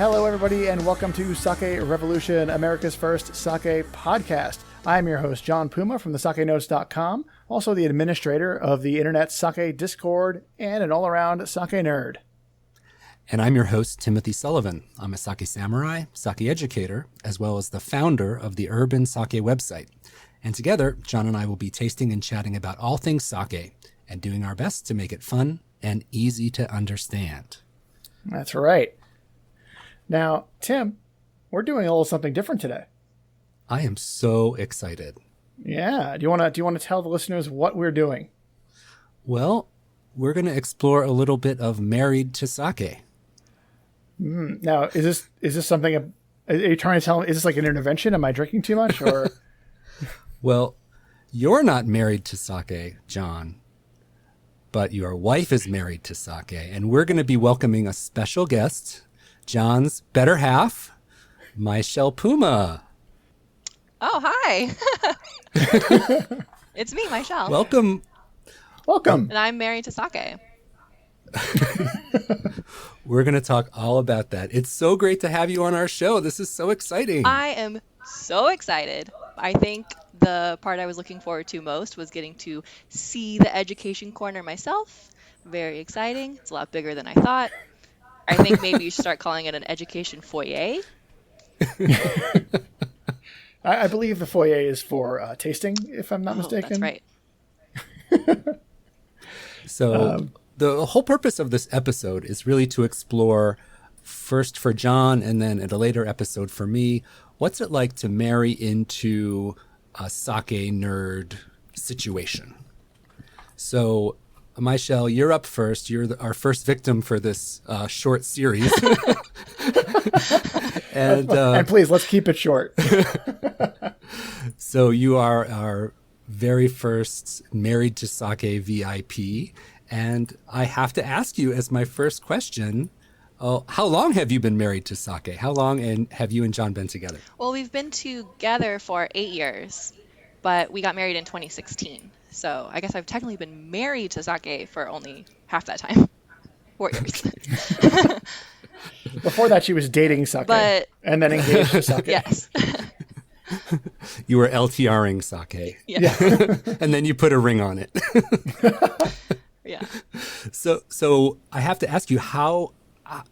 Hello, everybody, and welcome to Sake Revolution, America's first sake podcast. I'm your host, John Puma from thesakenotes.com, also the administrator of the Internet Sake Discord, and an all-around sake nerd. And I'm your host, Timothy Sullivan. I'm a sake samurai, sake educator, as well as the founder of the Urban Sake website. And together, John and I will be tasting and chatting about all things sake and doing our best to make it fun and easy to understand. That's right. Now, Tim, we're doing a little something different today. I am so excited. Yeah. Do you want to tell the listeners what we're doing? Well, we're going to explore a little bit of married to sake. Now, is this something? Are you trying to tell me? Is this like an intervention? Am I drinking too much? Or Well, you're not married to sake, John, but your wife is married to sake, and we're going to be welcoming a special guest, John's better half, Myshell Puma. Oh, hi. It's me, Myshell. Welcome. And I'm married to sake. We're going to talk all about that. It's so great to have you on our show. This is so exciting. I am so excited. I think the part I was looking forward to most was getting to see the education corner myself. Very exciting. It's a lot bigger than I thought. I think maybe you should start calling it an education foyer. I believe the foyer is for tasting, if I'm not mistaken. That's right. So the whole purpose of this episode is really to explore, first for John and then at a later episode for me, what's it like to marry into a sake nerd situation. So, Myshell, you're up first. You're our first victim for this short series. and please, let's keep it short. So you are our very first married to sake VIP. And I have to ask you as my first question, how long have you been married to sake? How long have you and John been together? Well, we've been together for 8 years, but we got married in 2016. So I guess I've technically been married to sake for only half that time. 4 years. Before that, she was dating sake and then engaged to sake. Yes. You were LTRing sake. Yeah. And then you put a ring on it. Yeah. So I have to ask you, how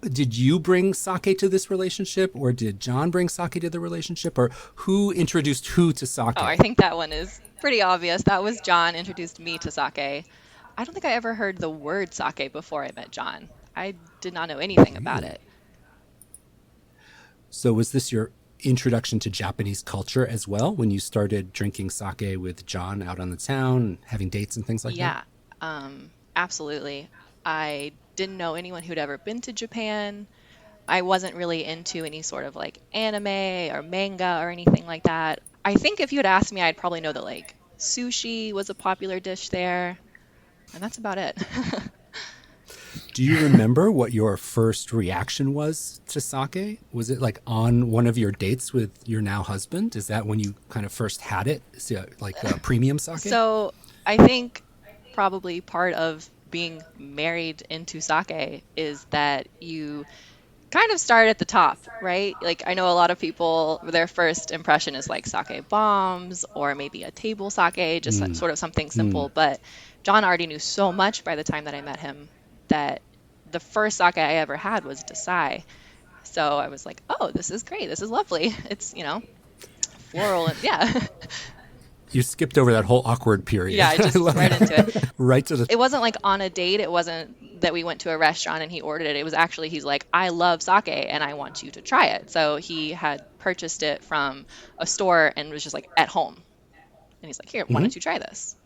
did you bring sake to this relationship, or did John bring sake to the relationship, or who introduced who to sake? Oh, I think that one is pretty obvious. That was John introduced me to sake. I don't think I ever heard the word sake before I met John. I did not know anything about it. So was this your introduction to Japanese culture as well, when you started drinking sake with John out on the town, having dates and things like that? Yeah, absolutely. I didn't know anyone who'd ever been to Japan. I wasn't really into any sort of like anime or manga or anything like that. I think if you had asked me, I'd probably know that like sushi was a popular dish there, and that's about it. Do you remember what your first reaction was to sake? Was it like on one of your dates with your now husband? Is that when you kind of first had it, like premium sake? So I think probably part of being married into sake is that you kind of start at the top, right? Like I know a lot of people, their first impression is like sake bombs or maybe a table sake, just sort of something simple. But John already knew so much by the time that I met him that the first sake I ever had was Desai. So I was like, oh, this is great. This is lovely. It's, floral. And yeah. You skipped over that whole awkward period. Yeah, I just right into it. Right to the... It wasn't like on a date. It wasn't that we went to a restaurant and he ordered it. It was actually, he's like, I love sake and I want you to try it. So he had purchased it from a store and was just like at home. And he's like, here, why don't you try this?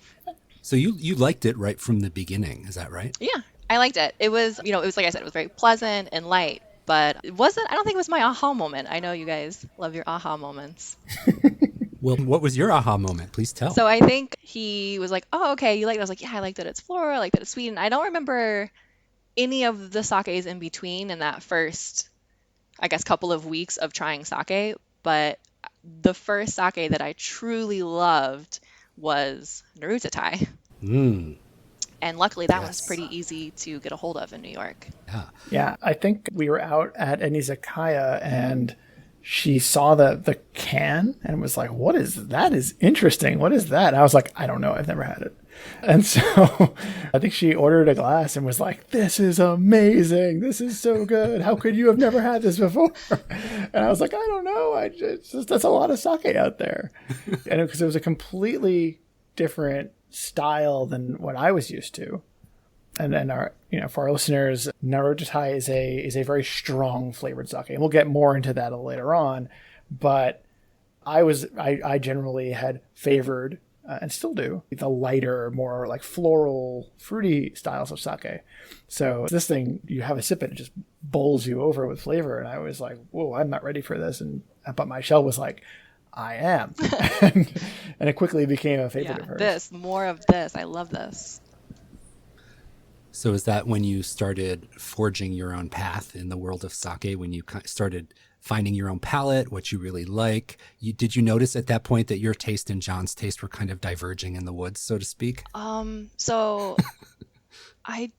So you liked it right from the beginning. Is that right? Yeah, I liked it. It was, it was like I said, it was very pleasant and light. But it wasn't, I don't think it was my aha moment. I know you guys love your aha moments. Well, what was your aha moment? Please tell. So I think he was like, oh, okay, you like it? I was like, yeah, I like that it's floral. I like that it's sweet. And I don't remember any of the sakes in between in that first, I guess, couple of weeks of trying sake. But the first sake that I truly loved was Narutotai. And luckily, that one's Yes. pretty easy to get a hold of in New York. Yeah. Yeah, I think we were out at an izakaya and she saw the can and was like, "What is that? Is interesting. What is that?" And I was like, "I don't know. I've never had it." And so I think she ordered a glass and was like, "This is amazing. This is so good. How could you have never had this before?" And I was like, "I don't know. That's a lot of sake out there." And because it was a completely different style than what I was used to. And our, for our listeners, Narutotai is a very strong flavored sake, and we'll get more into that a little later on. But I generally had favored and still do the lighter, more like floral, fruity styles of sake. So this thing, you have a sip and it just bowls you over with flavor, and I was like, "Whoa, I'm not ready for this." But Myshell was like, "I am," and it quickly became a favorite of hers. More of this. I love this. So is that when you started forging your own path in the world of sake, when you started finding your own palate, what you really like? Did you notice at that point that your taste and John's taste were kind of diverging in the woods, so to speak? So I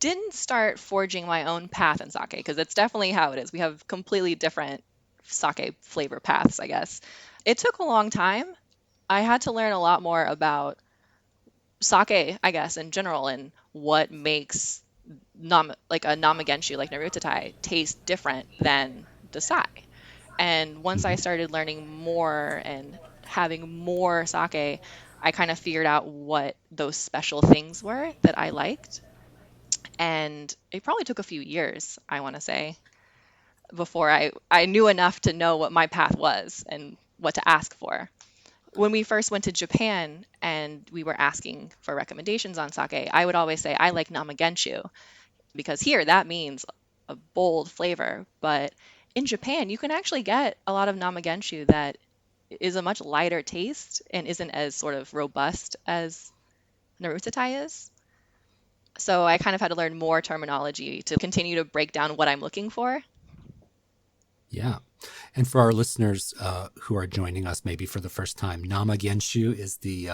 didn't start forging my own path in sake because it's definitely how it is. We have completely different sake flavor paths, I guess. It took a long time. I had to learn a lot more about sake, I guess, in general, and what makes like a Nama Genshu, like Narutotai, taste different than Desai. And once I started learning more and having more sake, I kind of figured out what those special things were that I liked. And it probably took a few years, I want to say, before I knew enough to know what my path was and what to ask for. When we first went to Japan and we were asking for recommendations on sake, I would always say, I like Nama Genshu, because here that means a bold flavor. But in Japan, you can actually get a lot of Nama Genshu that is a much lighter taste and isn't as sort of robust as Narutotai is. So I kind of had to learn more terminology to continue to break down what I'm looking for. Yeah. And for our listeners who are joining us maybe for the first time, Nama Genshu is the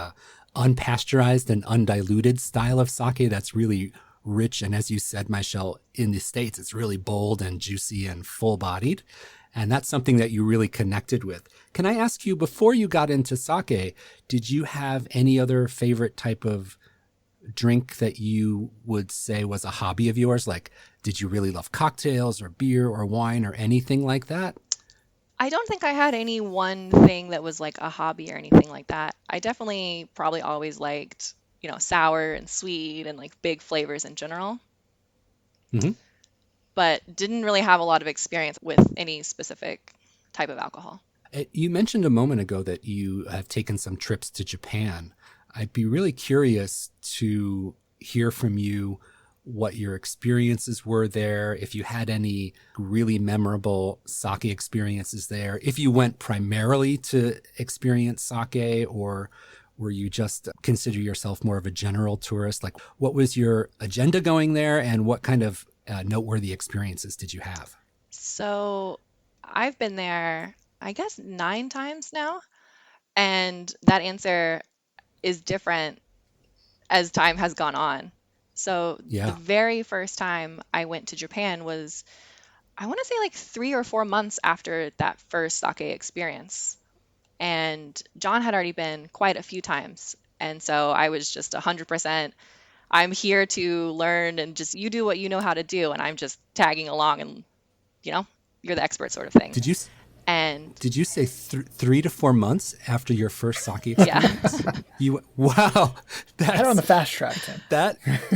unpasteurized and undiluted style of sake that's really rich. And as you said, Myshell, in the States, it's really bold and juicy and full-bodied. And that's something that you really connected with. Can I ask you, before you got into sake, did you have any other favorite type of drink that you would say was a hobby of yours? Like, did you really love cocktails or beer or wine or anything like that? I don't think I had any one thing that was like a hobby or anything like that. I definitely probably always liked, sour and sweet and like big flavors in general. Mm-hmm. But didn't really have a lot of experience with any specific type of alcohol. You mentioned a moment ago that you have taken some trips to Japan. I'd be really curious to hear from you what your experiences were there, if you had any really memorable sake experiences there, if you went primarily to experience sake, or were you just consider yourself more of a general tourist? Like, what was your agenda going there, and what kind of noteworthy experiences did you have? So I've been there, I guess, 9 times now. And that answer is different as time has gone on. So the very first time I went to Japan was, I want to say, like 3 or 4 months after that first sake experience. And John had already been quite a few times. And so I was just 100%, I'm here to learn, and just you do what you know how to do. And I'm just tagging along, and, you're the expert sort of thing. Did you say 3 to 4 months after your first sake experience? Yeah. Wow. That's on the fast track, Tim.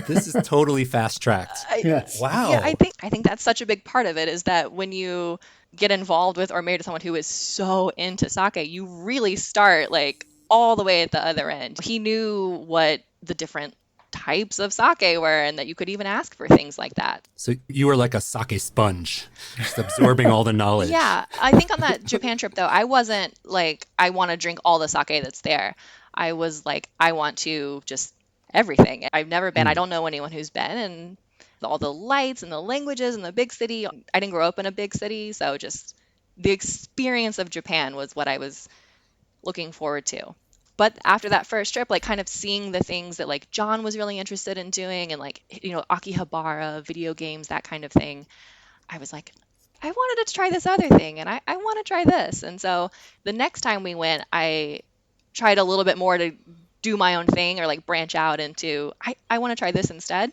This is totally fast tracked. Yes. Wow. Yeah, I think that's such a big part of it, is that when you get involved with or married to someone who is so into sake, you really start like all the way at the other end. He knew what the different types of sake were, and that you could even ask for things like that. So you were like a sake sponge, just absorbing all the knowledge. Yeah. I think on that Japan trip, though, I wasn't like, I want to drink all the sake that's there. I was like, I want to just everything. I've never been. I don't know anyone who's been, and all the lights and the languages and the big city. I didn't grow up in a big city, so just the experience of Japan was what I was looking forward to. But after that first trip, like kind of seeing the things that like John was really interested in doing and like, Akihabara, video games, that kind of thing, I was like, I wanted to try this other thing and I want to try this. And so the next time we went, I tried a little bit more to do my own thing or like branch out into, I want to try this instead.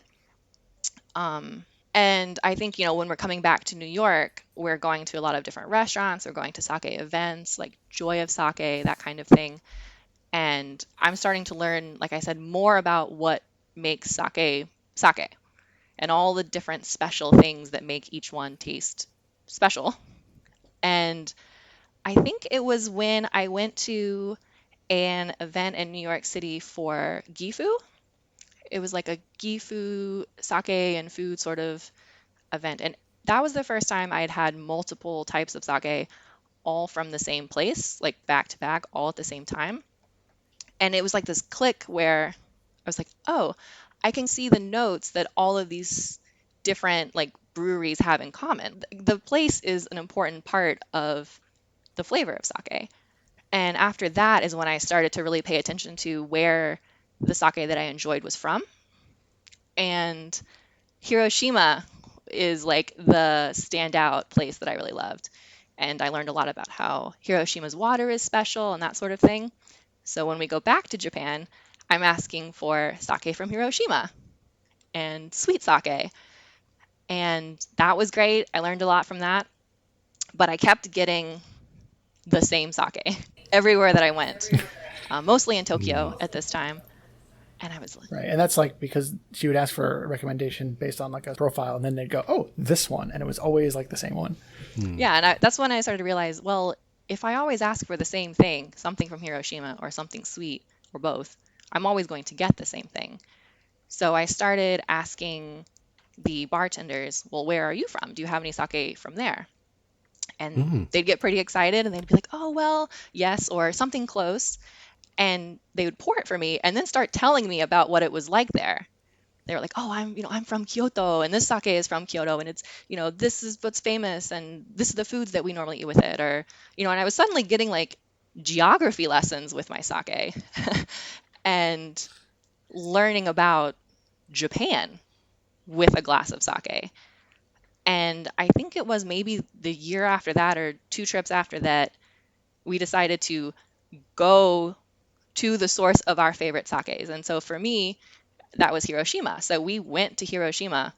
And I think, when we're coming back to New York, we're going to a lot of different restaurants. We're going to sake events like Joy of Sake, that kind of thing. And I'm starting to learn, like I said, more about what makes sake sake and all the different special things that make each one taste special. And I think it was when I went to an event in New York City for Gifu. It was like a Gifu sake and food sort of event. And that was the first time I had had multiple types of sake all from the same place, like back to back, all at the same time. And it was like this click where I was like, oh, I can see the notes that all of these different like breweries have in common. The place is an important part of the flavor of sake. And after that is when I started to really pay attention to where the sake that I enjoyed was from. And Hiroshima is like the standout place that I really loved. And I learned a lot about how Hiroshima's water is special and that sort of thing. So when we go back to Japan, I'm asking for sake from Hiroshima and sweet sake. And that was great. I learned a lot from that. But I kept getting the same sake everywhere that I went, mostly in Tokyo at this time. And I was like, right. And that's like because she would ask for a recommendation based on like a profile, and then they'd go, oh, this one. And it was always like the same one. Yeah. And that's when I started to realize, well, if I always ask for the same thing, something from Hiroshima or something sweet or both, I'm always going to get the same thing. So I started asking the bartenders, well, where are you from? Do you have any sake from there? And they'd get pretty excited and they'd be like, oh, well, yes, or something close. And they would pour it for me and then start telling me about what it was like there. They were like, oh, I'm from Kyoto and this sake is from Kyoto and it's, this is what's famous and this is the foods that we normally eat with it. Or, and I was suddenly getting like geography lessons with my sake and learning about Japan with a glass of sake. And I think it was maybe the year after that or 2 trips after that, we decided to go to the source of our favorite sakes. And so for me, that was Hiroshima. So we went to Hiroshima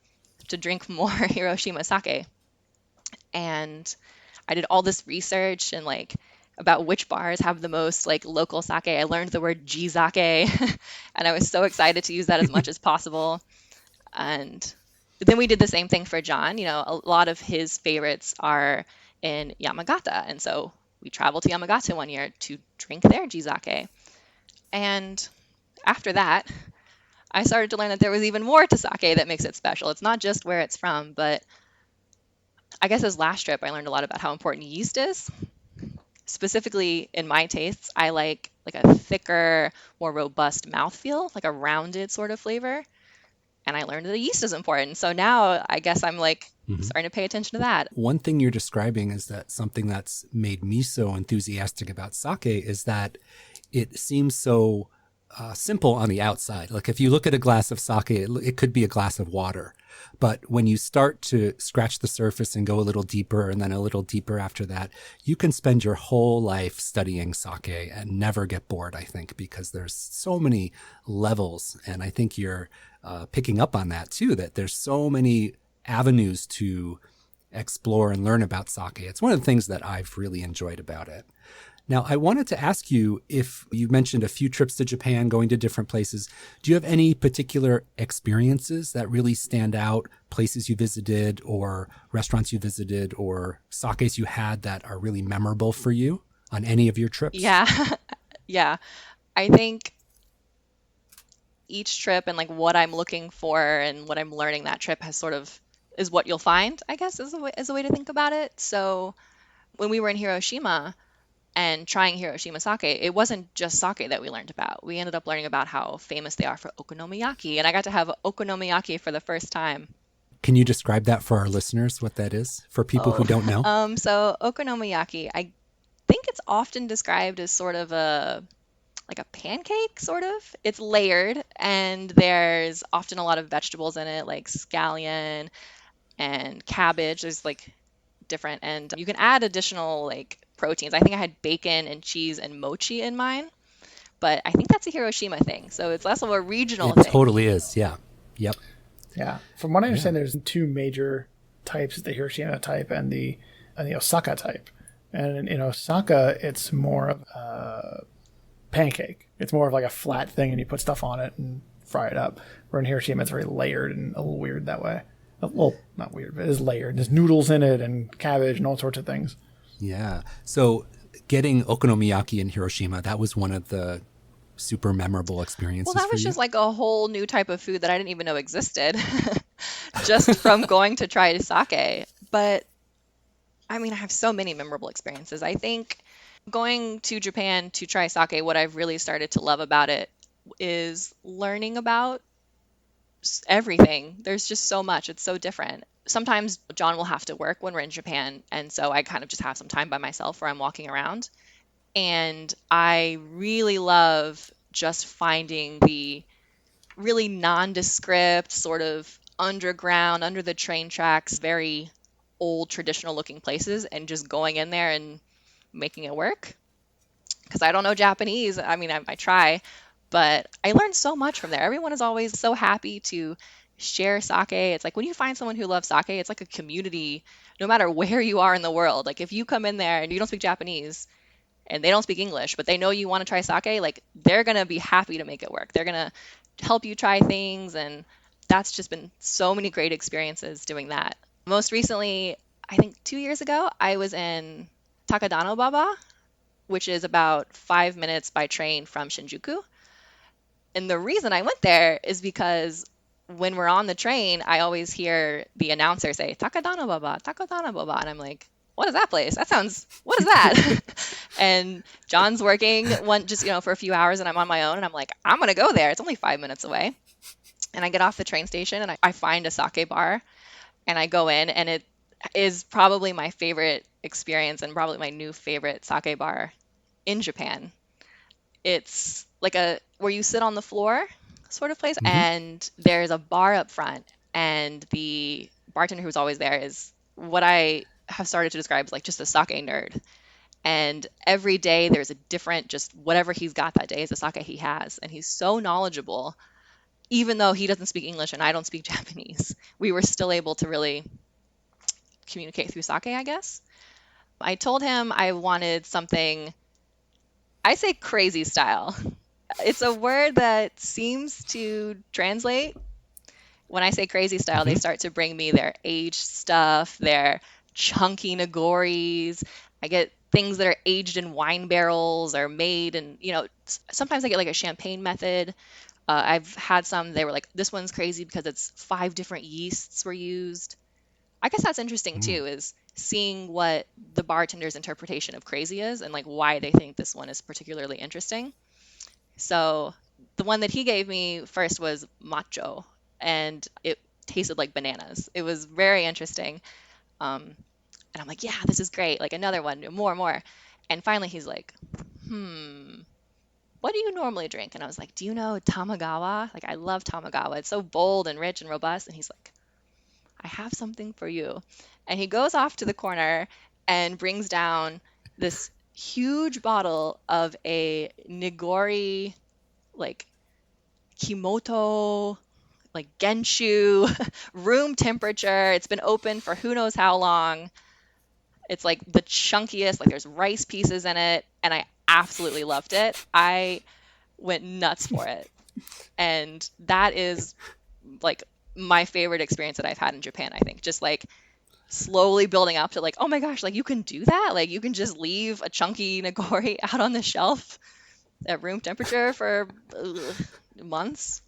to drink more Hiroshima sake. And I did all this research and like about which bars have the most like local sake. I learned the word Ji-sake and I was so excited to use that as much as possible. And then we did the same thing for John. A lot of his favorites are in Yamagata. And so we traveled to Yamagata one year to drink their Ji-sake. And after that, I started to learn that there was even more to sake that makes it special. It's not just where it's from, but I guess this last trip, I learned a lot about how important yeast is. Specifically in my tastes, I like a thicker, more robust mouthfeel, like a rounded sort of flavor. And I learned that the yeast is important. So now I guess I'm starting to pay attention to that. One thing you're describing is that something that's made me so enthusiastic about sake is that it seems so simple on the outside. Like if you look at a glass of sake, it could be a glass of water. But when you start to scratch the surface and go a little deeper and then a little deeper after that, you can spend your whole life studying sake and never get bored, I think, because there's so many levels. And I think you're picking up on that too, that there's so many avenues to explore and learn about sake. It's one of the things that I've really enjoyed about it. Now, I wanted to ask you, if you mentioned a few trips to Japan, going to different places, do you have any particular experiences that really stand out, places you visited or restaurants you visited or sakes you had that are really memorable for you on any of your trips? Yeah. Yeah. I think each trip and like what I'm looking for and what I'm learning that trip is what you'll find, I guess, is a way to think about it. So when we were in Hiroshima, and trying Hiroshima sake, it wasn't just sake that we learned about. We ended up learning about how famous they are for okonomiyaki, and I got to have okonomiyaki for the first time. Can you describe that for our listeners, what that is, for people who don't know? So okonomiyaki, I think it's often described as sort of like a pancake, sort of. It's layered, and there's often a lot of vegetables in it, like scallion and cabbage. There's like different, and you can add additional like proteins. I think I had bacon and cheese and mochi in mine, but I think that's a Hiroshima thing. So it's less of a regional It thing. totally is. Yeah. Yep. Yeah. From what I understand, there's two major types: the Hiroshima type and the Osaka type. And in Osaka, it's more of a pancake. It's more of like a flat thing, and you put stuff on it and fry it up. Where in Hiroshima, it's very layered and a little weird that way. Well, not weird, but it is layered. There's noodles in it and cabbage and all sorts of things. Yeah. So getting okonomiyaki in Hiroshima, that was one of the super memorable experiences. Well, that was for just you? like a whole new type of food that I didn't even know existed just from going to try sake. But I mean, I have so many memorable experiences. I think going to Japan to try sake, what I've really started to love about it is learning about everything. There's just so much. It's so different. Sometimes John will have to work when we're in Japan, and so I kind of just have some time by myself where I'm walking around. And I really love just finding the really nondescript, sort of underground, under the train tracks, very old traditional looking places, and just going in there and making it work. Because I don't know Japanese. I mean, I try, but I learned so much from there. Everyone is always so happy to share sake. It's like when you find someone who loves sake, it's like a community, no matter where you are in the world. Like if you come in there and you don't speak Japanese and they don't speak English, but they know you want to try sake, like they're going to be happy to make it work. They're going to help you try things. And that's just been so many great experiences doing that. Most recently, I think 2 years ago, I was in Takadano Baba, which is about 5 minutes by train from Shinjuku. And the reason I went there is because when we're on the train, I always hear the announcer say, Takadano Baba, Takadano Baba. And I'm like, what is that place? What is that? And John's working for a few hours, and I'm on my own, and I'm like, I'm going to go there. It's only 5 minutes away. And I get off the train station, and I find a sake bar, and I go in, and it is probably my favorite experience and probably my new favorite sake bar in Japan. It's like where you sit on the floor sort of place, and there's a bar up front, and the bartender who's always there is what I have started to describe as like just a sake nerd. And every day there's a different, just whatever he's got that day is the sake he has, and he's so knowledgeable. Even though he doesn't speak English and I don't speak Japanese, we were still able to really communicate through sake, I guess. I told him I wanted something, I say crazy style. It's a word that seems to translate. When I say crazy style, they start to bring me their aged stuff, their chunky nigoris. I get things that are aged in wine barrels or made, and sometimes I get like a champagne method. I've had some, they were like, this one's crazy because it's 5 different yeasts were used. I guess that's interesting too, is seeing what the bartender's interpretation of crazy is and like why they think this one is particularly interesting. So the one that he gave me first was macho, and it tasted like bananas. It was very interesting. And I'm like, yeah, this is great. Like another one, more. And finally he's like, what do you normally drink? And I was like, do you know Tamagawa? Like, I love Tamagawa. It's so bold and rich and robust. And he's like, I have something for you. And he goes off to the corner and brings down this huge bottle of a Nigori, like Kimoto, like Genshu, room temperature. It's been open for who knows how long. It's like the chunkiest, like there's rice pieces in it. And I absolutely loved it. I went nuts for it. And that is like my favorite experience that I've had in Japan, I think. Just like slowly building up to like, oh my gosh, like you can do that? Like you can just leave a chunky nigori out on the shelf at room temperature for months.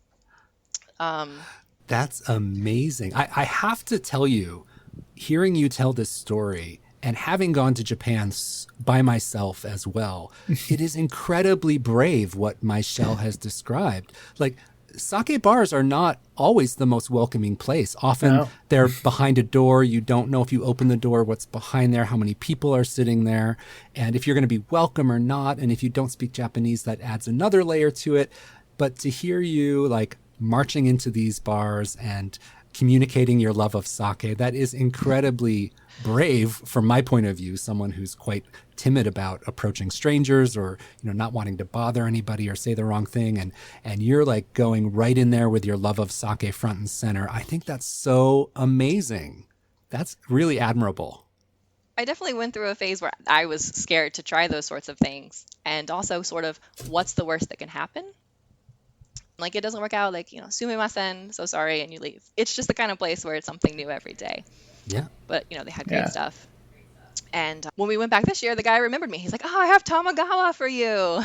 That's amazing. I have to tell you, hearing you tell this story and having gone to Japan by myself as well, it is incredibly brave what Myshell has described. Like sake bars are not always the most welcoming place. Often No. they're behind a door. You don't know if you open the door what's behind there, how many people are sitting there, and if you're going to be welcome or not. And if you don't speak Japanese, that adds another layer to it. But to hear you like marching into these bars and communicating your love of sake, that is incredibly brave from my point of view, someone who's quite timid about approaching strangers or, not wanting to bother anybody or say the wrong thing. And you're like going right in there with your love of sake front and center. I think that's so amazing. That's really admirable. I definitely went through a phase where I was scared to try those sorts of things, and also sort of what's the worst that can happen? Like, it doesn't work out, like, sumimasen, so sorry, and you leave. It's just the kind of place where it's something new every day. Yeah. But, they had great stuff. And when we went back this year, the guy remembered me. He's like, oh, I have Tamagawa for you.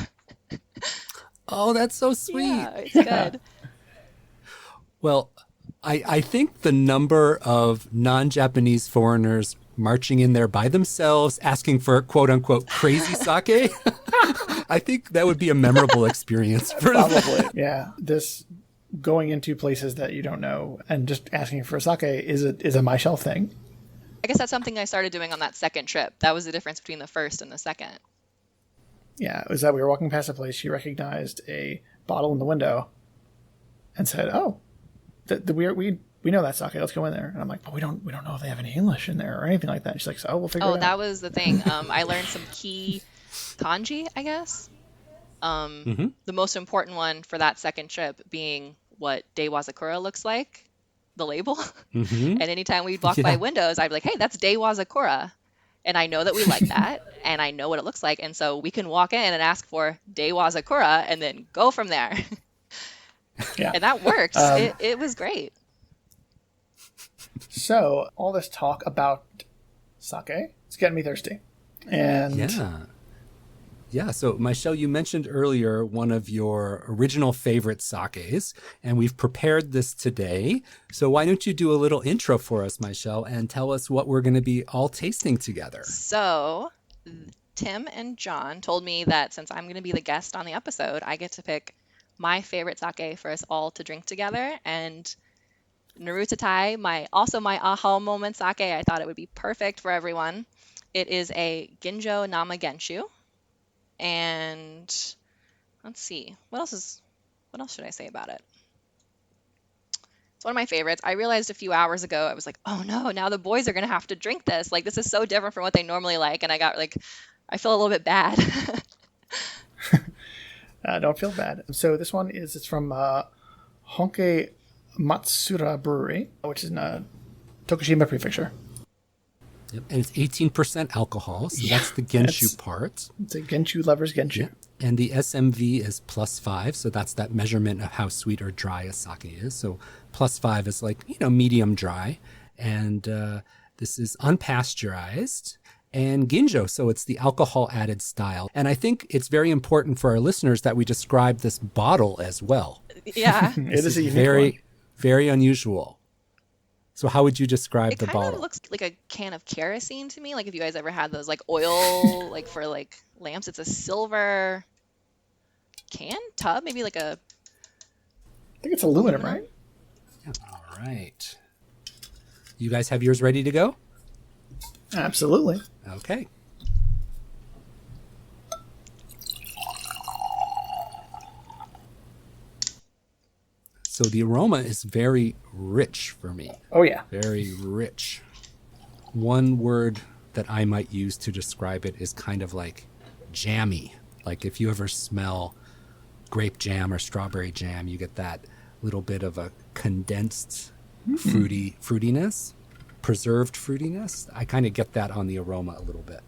Oh, that's so sweet. Yeah, it's good. Well, I think the number of non-Japanese foreigners marching in there by themselves, asking for quote unquote crazy sake, I think that would be a memorable experience for them. Probably. Yeah. This going into places that you don't know and just asking for sake is a Myshell thing. I guess that's something I started doing on that second trip. That was the difference between the first and the second. Yeah, it was that we were walking past a place, she recognized a bottle in the window and said, "Oh, we know that sake. Let's go in there." And I'm like, "But we don't know if they have any English in there or anything like that." And she's like, "So we'll figure it out." Oh, that was the thing. I learned some key kanji, I guess. The most important one for that second trip being what Dei Wazakura looks like, the label. And anytime we'd walk by windows, I'd be like, "Hey, that's Dei Wazakura." And I know that we like that, and I know what it looks like. And so we can walk in and ask for Dei Wazakura and then go from there. Yeah. And that worked. It was great. So all this talk about sake, it's getting me thirsty. And Yeah, so Myshell, you mentioned earlier one of your original favorite sakes, and we've prepared this today. So why don't you do a little intro for us, Myshell, and tell us what we're going to be all tasting together. So Tim and John told me that since I'm going to be the guest on the episode, I get to pick my favorite sake for us all to drink together. And Narutotai, my aha moment sake, I thought it would be perfect for everyone. It is a Ginjo Nama Genshu. And let's see, what else should I say about it? It's one of my favorites. I realized a few hours ago, I was like, oh no, now the boys are going to have to drink this. Like, this is so different from what they normally like. And I feel a little bit bad. Don't feel bad. So this one it's from Honke Matsura Brewery, which is in Tokushima Prefecture. Yep. And it's 18% alcohol, so that's the Genshu part. It's a Genshu lover's Genshu. Yeah. And the SMV is +5, so that's that measurement of how sweet or dry a sake is. So +5 is like, medium dry. And this is unpasteurized and Ginjo, so it's the alcohol added style. And I think it's very important for our listeners that we describe this bottle as well. Yeah. It is a unique very, one. very unusual. So how would you describe the It bottle? kind of looks like a can of kerosene to me. Like, if you guys ever had those like oil like for like lamps, it's a silver tub, maybe like a. I think it's aluminum, right? Yeah. All right. You guys have yours ready to go? Absolutely. Okay. So the aroma is very rich for me. Oh, yeah. Very rich. One word that I might use to describe it is kind of like jammy. Like if you ever smell grape jam or strawberry jam, you get that little bit of a condensed fruitiness, preserved fruitiness. I kind of get that on the aroma a little bit.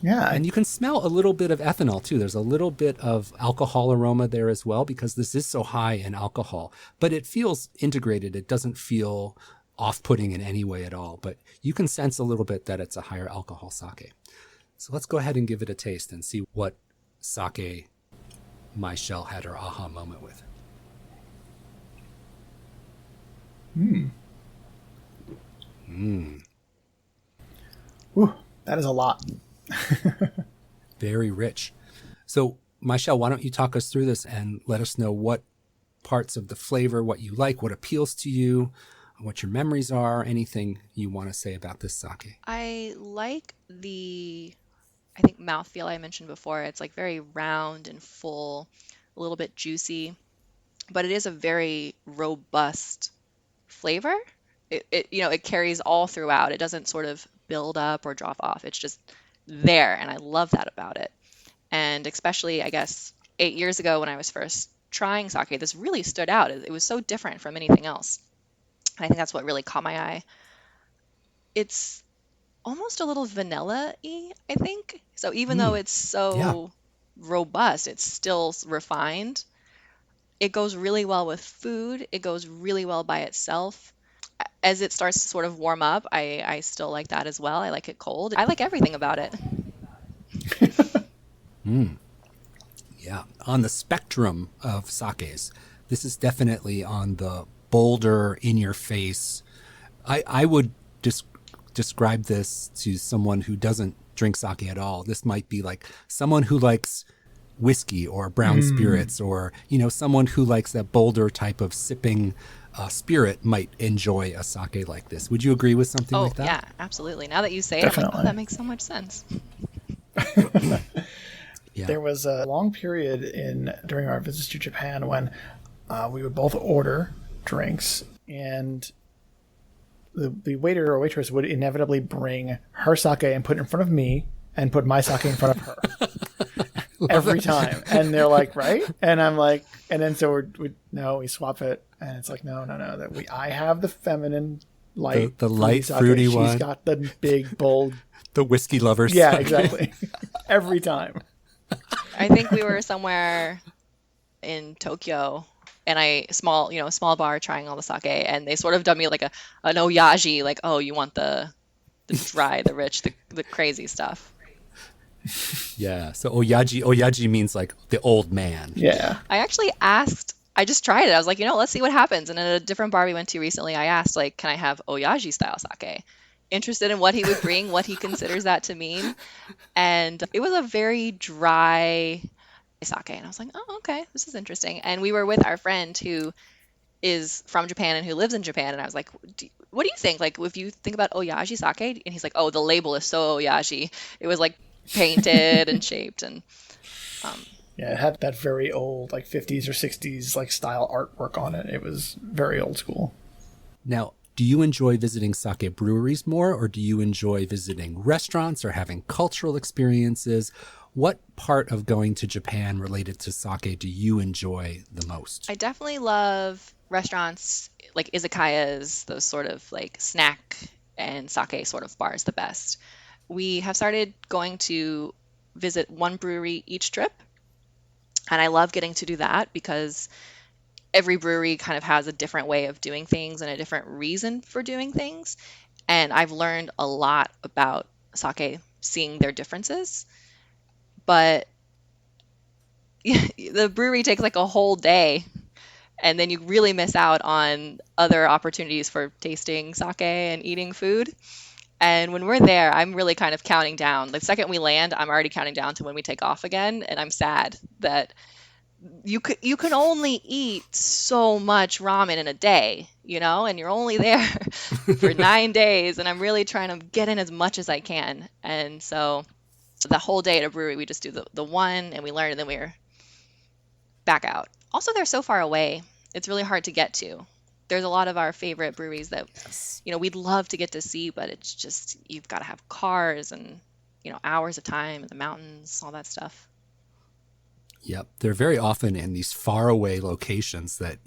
Yeah. And you can smell a little bit of ethanol too. There's a little bit of alcohol aroma there as well because this is so high in alcohol. But it feels integrated. It doesn't feel off-putting in any way at all. But you can sense a little bit that it's a higher alcohol sake. So let's go ahead and give it a taste and see what sake Myshell had her aha moment with. Ooh, that is a lot. Very rich. So, Myshell, why don't you talk us through this and let us know what parts of the flavor, what you like, what appeals to you, what your memories are, anything you want to say about this sake. I like I think mouthfeel I mentioned before. It's like very round and full, a little bit juicy, but it is a very robust flavor. It carries all throughout. It doesn't sort of build up or drop off. It's just there, and I love that about it. And especially, I guess, 8 years ago when I was first trying sake, this really stood out. It was so different from anything else. And I think that's what really caught my eye. It's almost a little vanilla-y, I think. So even though it's so robust, it's still refined. It goes really well with food. It goes really well by itself. As it starts to sort of warm up, I still like that as well. I like it cold. I like everything about it. Yeah. On the spectrum of sakes, this is definitely on the bolder, in-your-face. I would describe this to someone who doesn't drink sake at all. This might be like someone who likes whiskey or brown spirits, or, someone who likes that bolder type of sipping spirit might enjoy a sake like this. Would you agree with something like that? Yeah, absolutely. Now that you say it, I'm like, that makes so much sense. Yeah. There was a long period during our visits to Japan when we would both order drinks, and the waiter or waitress would inevitably bring her sake and put it in front of me and put my sake in front of her. Every time. And they're like, right? And I'm like, and then so we swap it, and it's like, no, I have the feminine light, the light sake. fruity She's one. got the big bold, the whiskey lovers. yeah, exactly. Every time. I think we were somewhere in Tokyo, and small bar trying all the sake, and they sort of done me like an oyaji, like, oh, you want the dry, the rich, the crazy stuff. Yeah. So oyaji means like the old man. Yeah. I just tried it. I was like, let's see what happens. And at a different bar we went to recently, I asked, like, can I have oyaji style sake? Interested in what he would bring, what he considers that to mean. And it was a very dry sake. And I was like, oh, okay, this is interesting. And we were with our friend who is from Japan and who lives in Japan. And I was like, what do you think? Like, if you think about oyaji sake? And he's like, oh, the label is so oyaji. It was like painted and shaped, and yeah, it had that very old, like 50s or 60s like style artwork on it. It was very old school. Now, do you enjoy visiting sake breweries more, or do you enjoy visiting restaurants or having cultural experiences? What part of going to Japan related to sake do you enjoy the most? I definitely love restaurants like izakayas, those sort of like snack and sake sort of bars the best. We have started going to visit one brewery each trip, and I love getting to do that because every brewery kind of has a different way of doing things and a different reason for doing things. And I've learned a lot about sake seeing their differences. But the brewery takes like a whole day, and then you really miss out on other opportunities for tasting sake and eating food. And when we're there, I'm really kind of counting down. The second we land, I'm already counting down to when we take off again. And I'm sad that you can only eat so much ramen in a day, and you're only there for 9 days. And I'm really trying to get in as much as I can. And so the whole day at a brewery, we just do the one, and we learn, and then we're back out. Also, they're so far away. It's really hard to get to. There's a lot of our favorite breweries that, we'd love to get to see, but it's just, you've got to have cars and, hours of time in the mountains, all that stuff. Yep. They're very often in these faraway locations that,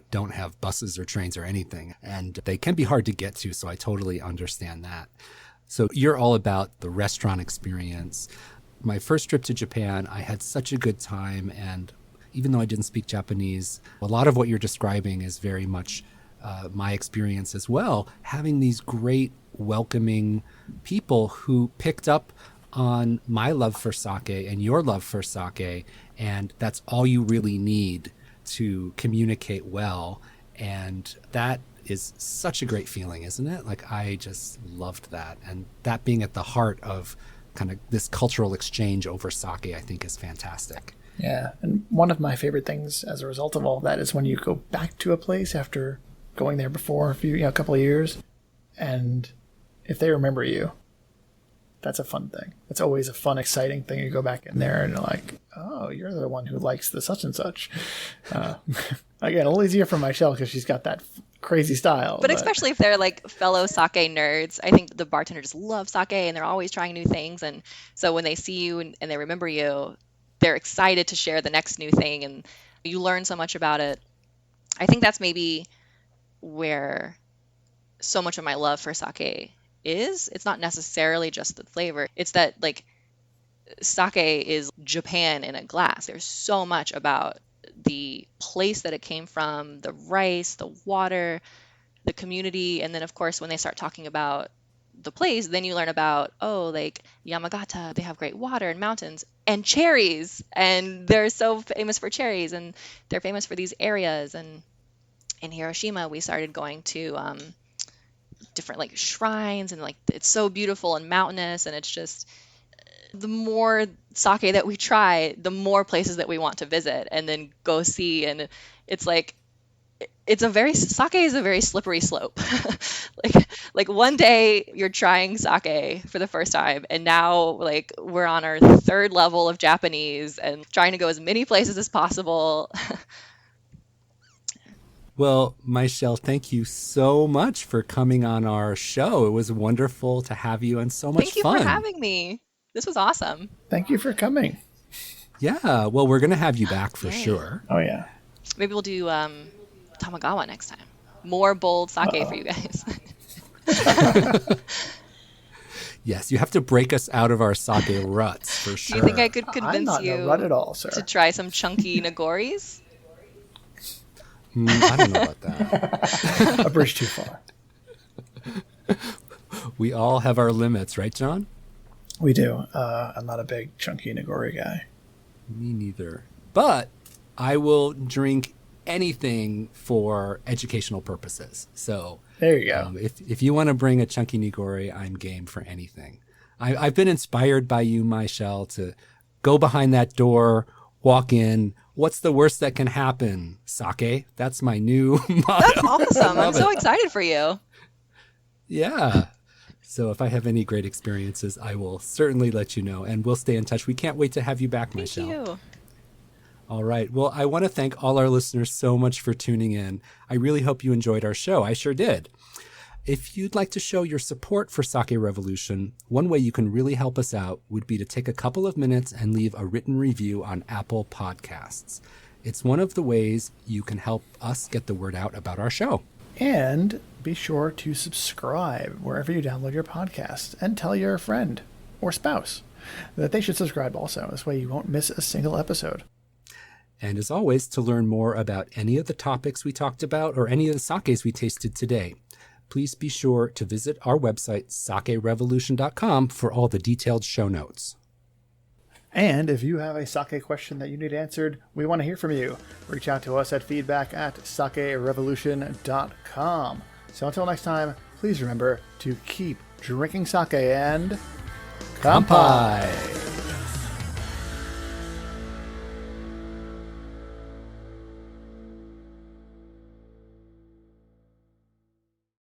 don't have buses or trains or anything. And they can be hard to get to. So I totally understand that. So you're all about the restaurant experience. My first trip to Japan, I had such a good time. And even though I didn't speak Japanese, a lot of what you're describing is very much my experience as well, having these great, welcoming people who picked up on my love for sake and your love for sake, and that's all you really need to communicate well. And that is such a great feeling, isn't it? Like, I just loved that. And that being at the heart of kind of this cultural exchange over sake, I think is fantastic. Yeah, and one of my favorite things as a result of all that is when you go back to a place after going there before a couple of years, and if they remember you, that's a fun thing. It's always a fun, exciting thing. You go back in there and you're like, oh, you're the one who likes the such and such. Again, a little easier for Myshell because she's got that crazy style. But especially if they're like fellow sake nerds, I think the bartenders love sake and they're always trying new things. And so when they see you and they remember you, they're excited to share the next new thing, and you learn so much about it. I think that's maybe where so much of my love for sake is. It's not necessarily just the flavor. It's that like sake is Japan in a glass. There's so much about the place that it came from, the rice, the water, the community. And then of course, when they start talking about the place, then you learn about, oh, like Yamagata, they have great water and mountains and cherries. And they're so famous for cherries, and they're famous for these areas. And in Hiroshima, we started going to different like shrines, and like it's so beautiful and mountainous, and it's just the more sake that we try, the more places that we want to visit and then go see. And it's like sake is a very slippery slope. like one day you're trying sake for the first time, and now like we're on our third level of Japanese and trying to go as many places as possible. Well, Myshell, thank you so much for coming on our show. It was wonderful to have you and so much Thank you fun. for having me. This was awesome. Thank you for coming. Yeah, well, we're going to have you back for Yay. sure. Oh, yeah. Maybe we'll do Tamagawa next time. More bold sake for you guys. Yes, you have to break us out of our sake ruts for sure. Do you think I could I'm convince not in a you rut at all, sir. to try some chunky nagoris? I don't know about that. A bridge too far. We all have our limits, right, John? We do. I'm not a big chunky nagori guy. Me neither. But I will drink anything for educational purposes. So There you go. if you want to bring a chunky nigori, I'm game for anything. I've been inspired by you, Myshell, to go behind that door, walk in. What's the worst that can happen? Sake. That's my new motto. That's awesome. I'm so excited for you. Yeah. So if I have any great experiences, I will certainly let you know, and we'll stay in touch. We can't wait to have you back, Thank Myshell. you. All right. Well, I want to thank all our listeners so much for tuning in. I really hope you enjoyed our show. I sure did. If you'd like to show your support for Sake Revolution, one way you can really help us out would be to take a couple of minutes and leave a written review on Apple Podcasts. It's one of the ways you can help us get the word out about our show. And be sure to subscribe wherever you download your podcast, and tell your friend or spouse that they should subscribe also. This way you won't miss a single episode. And as always, to learn more about any of the topics we talked about or any of the sakes we tasted today, please be sure to visit our website, sakerevolution.com, for all the detailed show notes. And if you have a sake question that you need answered, we want to hear from you. Reach out to us at feedback@sakerevolution.com. So until next time, please remember to keep drinking sake and... Kanpai!